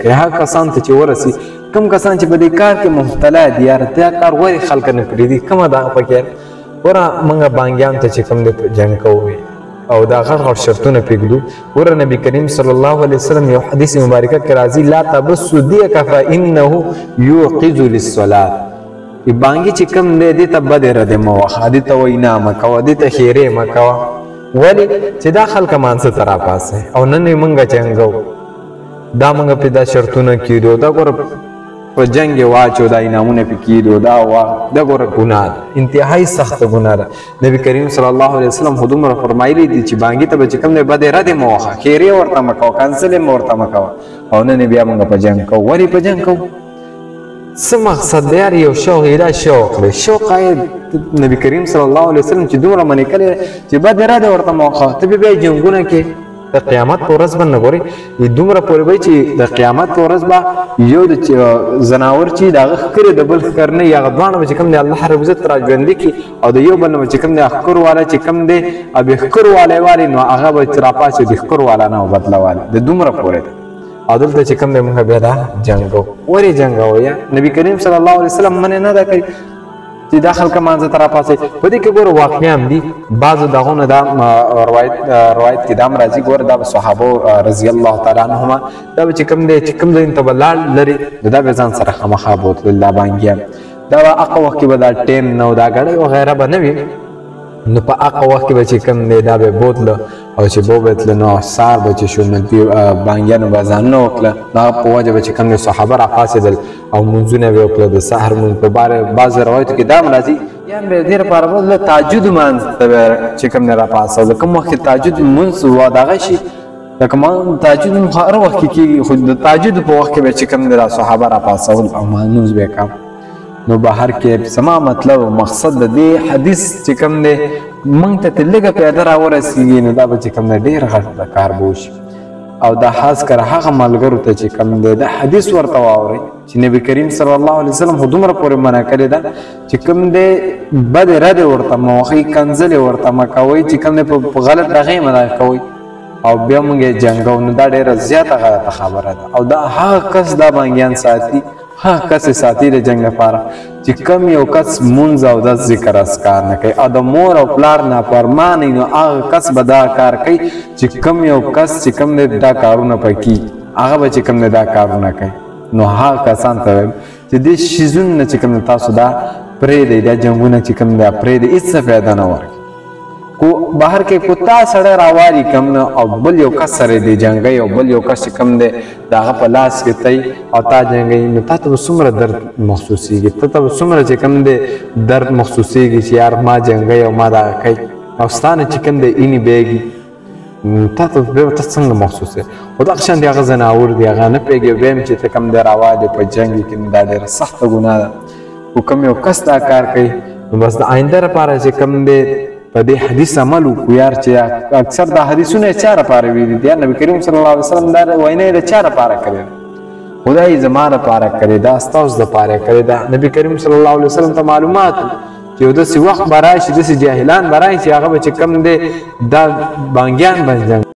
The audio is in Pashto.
کوي. هغه کسان ته چې ورسي کوم کسان چې په دې کار کې مبتلا دي یاره دا کار ولې خلک نه پرېږدي کومه دغه پکې وره موږ بانګیانو ته چې کوم دی جنګ کوو او دا غټ غټ شرطونه پرېږدو. وره نبي کریم صلی الله علیه وسلم یو حدیث مبارکه کې راځي لا تبسو دیک فانه یوقظ للصلاه. بانګي چې کوم دی دې ته بد اراده مه وښه، دې ته وینا مه کوه، دې ته ښېرې مه کوه. ولې چې دا خلک مانځه ته راپاڅي او نن یې موږ جنګو دا موږ پرې دا شرطونه کېدو دا ګوره په جنګ یې واچو دا انعامونه پرې کېدو دا ګوره ګناه ده، انتهایي سخته ګناه ده. نبي کریم صلی الله علیه وسلم خو دومره فرمایلی دي چې بانګي ته به چې کوم دی بد اراده مه وښه، ښېرې ورته مه کوه، کنسل یې ورته مه کوه. او نن بیا موږ په جنګ کوو. ولې په جنګ کوو؟ څه مقصد دی یار؟ یو شوق یې دا شوق دی. شوق نبی کریم صلی الله علیه وسلم چې دومره منې کړی چې بد اراده ورته مه وښه، ته بیا جنګونه کې د قیامت په ورځ به نه ګورې دومره پورې به چې د قیامت په ورځ به یو د ځناور چې د هغه ښکر د بل ښکر نه وي هغه دواړه به چې کوم دی الله رب عزت را ژوندي کړي او د یو بل نه به چې کوم دی ښکر والا چې کوم دی بې ښکر والی والي نو هغه به راپاڅي د ښکر والا نه بدله والي د دومره پورې ده. او دلته چې کوم دی موږ بیا دا جنګو. ولې جنګو یا نبي کریم صلی الله علیه وسلم منې نه ده کړې چې دا خلک مانځه ته راپاڅي. په دې کې ګوره واقعیا هم دي بعضو دغونه دا روایت کې دا هم راځي ګوره دا به صحابو رضی الله تعالی عنهما دا به چې کوم دی چې کوم ځای ته به لاړ لرې نو دا به ځان سره خامخا بوتلل دا بانګیان. دا به هغه وخت کې به دا ټیم نه و دا ګړۍ وغیره به نه وي نو په هغه وخت کې به چې کوم دی دا به بوتله او چې بوتله نو سهار به چې شو نو بانګیانو به ځانونه وکړه نو هغه په وجه به چې کوم دی صحابه راپاڅېدل او مونځونه به یې وکړه د سحر مونځ په بعضې روایتو کې دا هم راځي یا هم به یې دې لپاره بوتله تهجد مانځ ته به چې کوم دی راپاڅول. کوم وخت کې تهجد مونځ دغه شي لکه تهجد هر وخت کې کېږي خو د تهجد په وخت کې به چې کوم دی را صحابه راپاڅول او مونځ به یې کوم. نو بهر کې زما مطلب او مقصد د دې حدیث چې کوم دی موږ ته تر لږه پیاده راورسېږي نو دا به چې کوم دی ډېر غټ کار به وشي. او دا خاص کر هغه ملګرو ته چې کوم دی دا حدیث ورته واورئ چې نبي کریم صلی الله علیه وسلم خو دومره پورې منع کړې ده چې کوم دی بد اراده ورته مه وښئ، کنځلې ورته مه کوئ، چې کوم دی په غلط رغې مه کوئ او بیا موږ یې جنګو. نو دا ډېره زیاته غلطه خبره ده او دا هغه کس دا بانګیان ساتي هغه کس ساتي د جنګ لپاره چې کم یو کس مونځ او د ذکر اذکار نه کوي او د مور او پلار نافرمانه نو هغه کس به دا کار کوي چې کم یو کس چې کم دی دا کارونه پکې هغه به چې کم دی دا کارونه کوي. نو هغه کسان ته وایم چې دې شیزونو نه چې کم دی تاسو دا پرېږدئ دا جنګونه چې کم دی پرېږدئ هېڅ څه فایده نه ورکوي. کو بهر کې کو تا سړی راوالي کم نه او بل یو کس سره دی جنګوي او بل یو کس چې کم دی د هغه په لاس کې تی او تا جنګوي نو تا ته به څومره درد محسوسېږي، ته ته به څومره چې کم دی درد محسوسېږي چې یار ما جنګوي او ما دغه کوي او ستا نه چې کم دی اینې بیږي تا ته بیا ته څنګه محسوسېږي. خو دغه شان دی هغه ځناور دی هغه نه پوهېږي بیا هم چې ته کم دی راوالي په جنګ کې نو دا ډېره سخته ګناه ده. خو کوم یو کس دا کار کوي نو بس د آینده لپاره چې کم دی په دې حدیث عمل وکړو یار چې اکثر دا حدیثونه یې چا لپاره ویلي دي. نبي کریم صلی الله علیه وسلم دا وینا یې د چا لپاره کړې ده؟ خدای زما لپاره کړې ده، ستاسو دپاره کړې ده. نبي کریم صلی الله علیه وسلم ته معلومات چې یو داسې وخت به راشي داسې جاهلان به راشي چې هغه به چې کوم دی دا بانګیان به